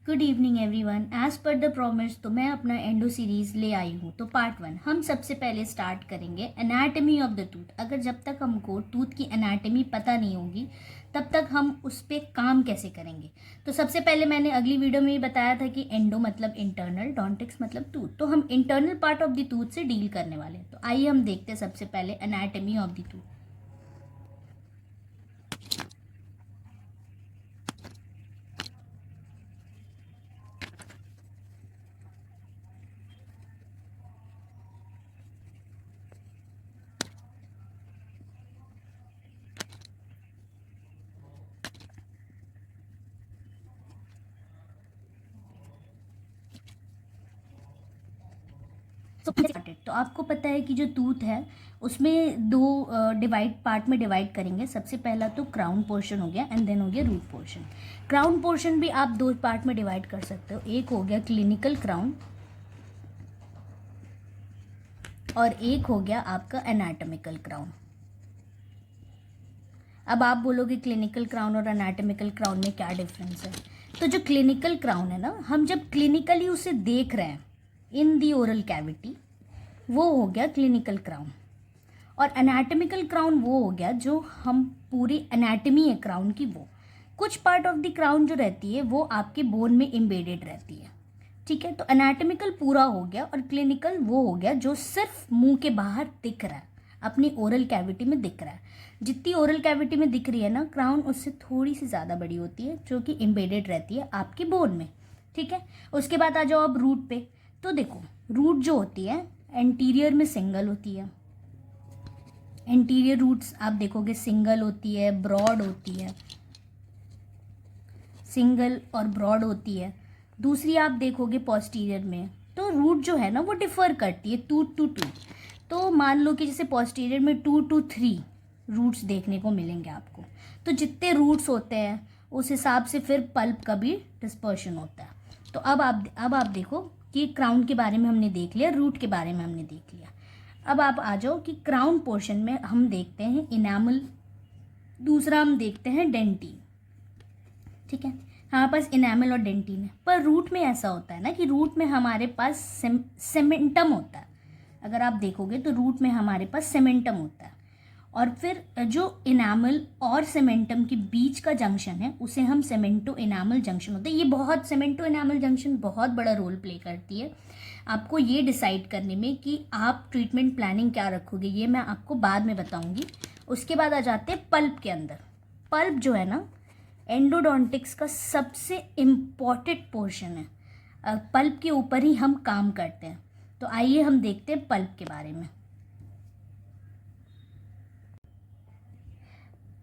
Good evening everyone. As per the promise तो मैं अपना एंडो सीरीज ले आई हूँ। तो पार्ट 1 हम सबसे पहले स्टार्ट करेंगे एनाटमी ऑफ द टूथ। अगर जब तक हमको टूथ की एनाटमी पता नहीं होगी तब तक हम उस पर काम कैसे करेंगे। तो सबसे पहले मैंने अगली वीडियो में ही बताया था कि एंडो मतलब इंटरनल, डोंटिक्स मतलब टूथ। तो हम internal part of the tooth से डील करने वाले हैं। तो आइए हम देखते हैं सबसे पहले एनाटमी ऑफ द टूथ। तो आपको पता है कि जो टूथ है उसमें दो पार्ट में डिवाइड करेंगे। सबसे पहला तो क्राउन पोर्शन हो गया एंड देन हो गया रूट पोर्शन। क्राउन पोर्शन भी आप दो पार्ट में डिवाइड कर सकते हो। एक हो गया क्लिनिकल क्राउन और एक हो गया आपका एनाटॉमिकल क्राउन। अब आप बोलोगे क्लिनिकल क्राउन और एनाटॉमिकल क्राउन में क्या डिफरेंस है। तो जो क्लिनिकल क्राउन है ना, हम जब क्लिनिकली उसे देख रहे हैं इन दी ओरल कैविटी, वो हो गया क्लिनिकल क्राउन। और एनाटॉमिकल क्राउन वो हो गया जो हम पूरी एनाटमी है क्राउन की, वो कुछ पार्ट ऑफ द क्राउन जो रहती है वो आपके बोन में एम्बेडेड रहती है। ठीक है, तो एनाटॉमिकल पूरा हो गया और क्लिनिकल वो हो गया जो सिर्फ मुंह के बाहर दिख रहा है, अपनी ओरल कैविटी में दिख रहा है। जितनी ओरल कैविटी में दिख रही है ना क्राउन, उससे थोड़ी सी ज़्यादा बड़ी होती है, जो कि एम्बेडेड रहती है आपके बोन में। ठीक है, उसके बाद आ जाओ अब रूट पे। तो देखो, रूट जो होती है एंटीरियर में सिंगल होती है। एंटीरियर रूट्स आप देखोगे सिंगल होती है, ब्रॉड होती है, सिंगल और ब्रॉड होती है। दूसरी आप देखोगे पोस्टीरियर में, तो रूट जो है ना वो डिफर करती है टूथ टू टूथ। तो मान लो कि जैसे पोस्टीरियर में 2 to 3 रूट्स देखने को मिलेंगे आपको। तो जितने रूट्स होते हैं उस हिसाब से फिर पल्प का भी डिस्पर्शन होता है। तो अब आप देखो कि क्राउन के बारे में हमने देख लिया, रूट के बारे में हमने देख लिया। अब आप आ जाओ कि क्राउन पोर्शन में हम देखते हैं इनामल, दूसरा हम देखते हैं डेंटिन। ठीक है, हमारे पास इनामल और डेंटिन है। पर रूट में ऐसा होता है ना कि रूट में हमारे पास सेमेंटम होता है। अगर आप देखोगे तो रूट में हमारे पास सेमेंटम होता है, और फिर जो इनामल और सेमेंटम के बीच का जंक्शन है उसे हम सेमेंटो इनामल जंक्शन होता है। ये सेमेंटो इनामल जंक्शन बहुत बड़ा रोल प्ले करती है आपको ये डिसाइड करने में कि आप ट्रीटमेंट प्लानिंग क्या रखोगे। ये मैं आपको बाद में बताऊंगी। उसके बाद आ जाते हैं पल्प के अंदर। पल्प जो है ना एंडोडोंटिक्स का सबसे इम्पॉर्टेंट पोर्शन है। पल्प के ऊपर ही हम काम करते हैं। तो आइए हम देखते हैं पल्प के बारे में।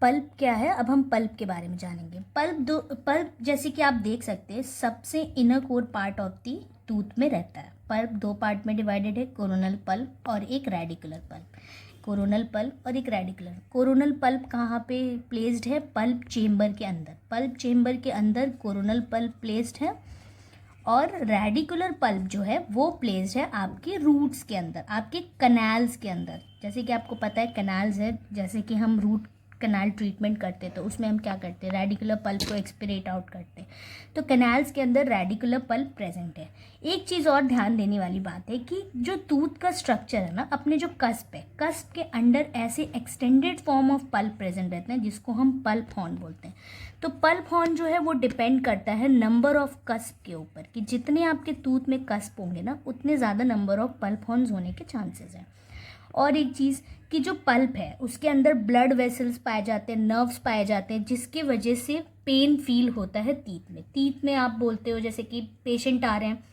पल्प क्या है, अब हम पल्प के बारे में जानेंगे। पल्प जैसे कि आप देख सकते हैं सबसे inner core part of the tooth में रहता है। पल्प दो पार्ट में डिवाइडेड है, कोरोनल पल्प और एक रेडिकुलर पल्प। कोरोनल पल्प और एक रेडिकुलर। कोरोनल पल्प कहाँ पे प्लेस्ड है? पल्प चेम्बर के अंदर। पल्प चेम्बर के अंदर कोरोनल पल्प प्लेस्ड है, और रेडिकुलर पल्प जो है वो प्लेस्ड है आपके रूट्स के अंदर, आपके कनाल्स के अंदर। जैसे कि आपको पता है कनाल्स है, जैसे कि हम रूट कनाल ट्रीटमेंट करते हैं तो उसमें हम क्या करते हैं, रेडिकुलर पल्प को एक्सपिरेट आउट करते हैं। तो कनाल्स के अंदर रेडिकुलर पल्प प्रेजेंट है। एक चीज़ और ध्यान देने वाली बात है कि जो टूथ का स्ट्रक्चर है ना, अपने जो कस्प है, कस्प के अंडर ऐसे extended form of pulp present रहते हैं जिसको हम पल्प हॉर्न बोलते हैं। तो पल्प हॉर्न जो है वो डिपेंड करता है नंबर ऑफ कस्प के ऊपर, कि जितने आपके टूथ में कस्प होंगे ना उतने ज़्यादा नंबर ऑफ पल्प हॉर्न्स होने के चांसेस हैं। और एक चीज़ कि जो पल्प है उसके अंदर ब्लड वेसल्स पाए जाते हैं, नर्व्स पाए जाते हैं, जिसके वजह से पेन फील होता है तीत में आप बोलते हो, जैसे कि पेशेंट आ रहे हैं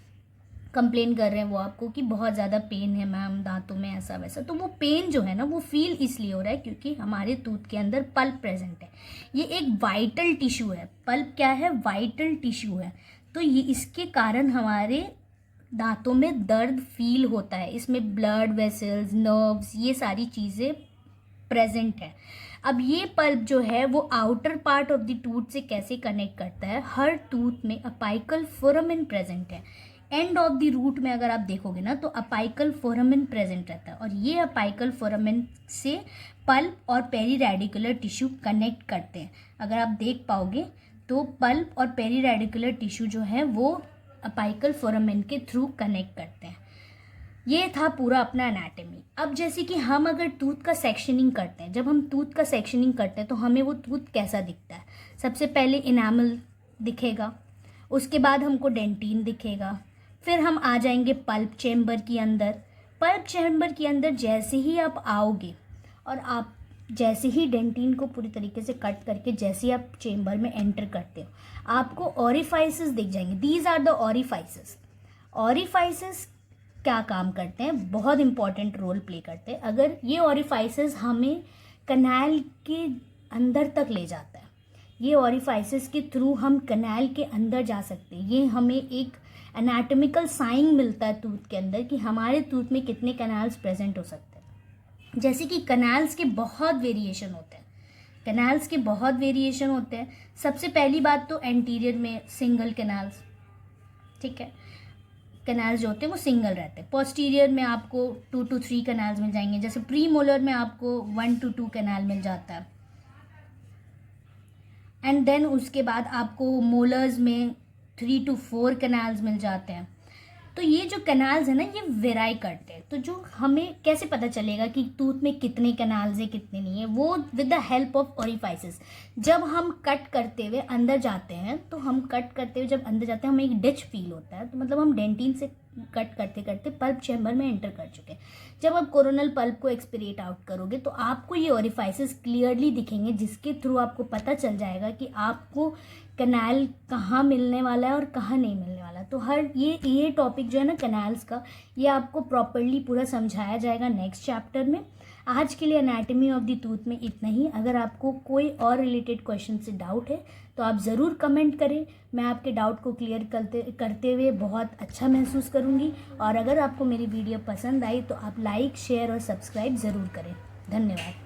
कंप्लेन कर रहे हैं वो आपको कि बहुत ज़्यादा पेन है मैम दांतों में, ऐसा वैसा। तो वो पेन जो है ना वो फील इसलिए हो रहा है क्योंकि हमारे टूथ के अंदर पल्प प्रेजेंट है। ये एक वाइटल टिश्यू है। पल्प क्या है? वाइटल टिश्यू है। तो ये इसके कारण हमारे दांतों में दर्द फील होता है। इसमें ब्लड वेसल्स, नर्व्स, ये सारी चीज़ें प्रेजेंट है। अब ये पल्प जो है वो outer part of the tooth से कैसे कनेक्ट करता है, हर टूथ में अपाइकल फोरामेन प्रेजेंट है। एंड ऑफ द रूट में अगर आप देखोगे ना तो अपाइकल फोरामेन प्रेजेंट रहता है, और ये अपाइकल फोरामेन से पल्प और पेरी रेडिकुलर टिश्यू कनेक्ट करते हैं। अगर आप देख पाओगे तो पल्प और पेरी रेडिकुलर टिश्यू जो है वो अपाइकल फोरामेन के थ्रू कनेक्ट करते हैं। ये था पूरा अपना एनाटॉमी। अब जैसे कि हम अगर टूथ का सेक्शनिंग करते हैं, जब हम टूथ का सेक्शनिंग करते हैं तो हमें वो टूथ कैसा दिखता है? सबसे पहले इनामल दिखेगा, उसके बाद हमको डेंटिन दिखेगा, फिर हम आ जाएंगे पल्प चेम्बर के अंदर। पल्प चेम्बर के अंदर जैसे ही आप आओगे और आप जैसे ही डेंटिन को पूरी तरीके से कट करके जैसे ही आप चेम्बर में एंटर करते हो, आपको ऑरिफाइसेस दिख जाएंगे। These are the orifices. Orifices क्या काम करते हैं? बहुत इंपॉर्टेंट रोल प्ले करते हैं। अगर ये ऑरिफाइसेस हमें कनाल के अंदर तक ले जाता है, ये ऑरिफाइसेस के थ्रू हम कनाल के अंदर जा सकते हैं। ये हमें एक एनाटॉमिकल साइन मिलता है टूथ के अंदर कि हमारे टूथ में कितने कनाल्स प्रेजेंट हो सकते हैं। जैसे कि कनाल्स के बहुत वेरिएशन होते हैं, कनाल्स के बहुत वेरिएशन होते हैं। सबसे पहली बात तो एंटीरियर में सिंगल कनाल्स, ठीक है, कनाल्स जो होते हैं वो सिंगल रहते हैं। पोस्टीरियर में आपको 2 to 3 कनाल्स मिल जाएंगे। जैसे प्री मोलर में आपको 1 to 2 कनाल मिल जाता है। एंड देन उसके बाद आपको मोलर्स में 3 to 4 कनाल्स मिल जाते हैं। तो ये जो कनाल्स है ना, ये वेराई करते हैं। तो जो हमें कैसे पता चलेगा कि टूथ में कितने कनाल्स है कितने नहीं है? वो विद द हेल्प ऑफ ऑरिफाइसेस। जब हम कट करते हुए अंदर जाते हैं, तो हम कट करते हुए जब अंदर जाते हैं हमें एक डिच फील होता है। तो मतलब हम डेंटिन से कट करते करते पल्प चैम्बर में एंटर कर चुके हैं। जब आप कोरोनल पल्प को एक्सपीरिएट आउट करोगे तो आपको ये ऑरिफाइसेस क्लियरली दिखेंगे, जिसके थ्रू आपको पता चल जाएगा कि आपको कनाल कहाँ मिलने वाला है और कहाँ नहीं मिलने वाला। तो हर ये टॉपिक जो है ना कनाल्स का, ये आपको प्रॉपरली पूरा समझाया जाएगा नेक्स्ट चैप्टर में। आज के लिए एनाटॉमी ऑफ द टूथ में इतना ही। अगर आपको कोई और रिलेटेड क्वेश्चन से डाउट है तो आप ज़रूर कमेंट करें। मैं आपके डाउट को क्लियर करते हुए बहुत अच्छा महसूस करूँगी। और अगर आपको मेरी वीडियो पसंद आई तो आप लाइक, शेयर और सब्सक्राइब ज़रूर करें। धन्यवाद।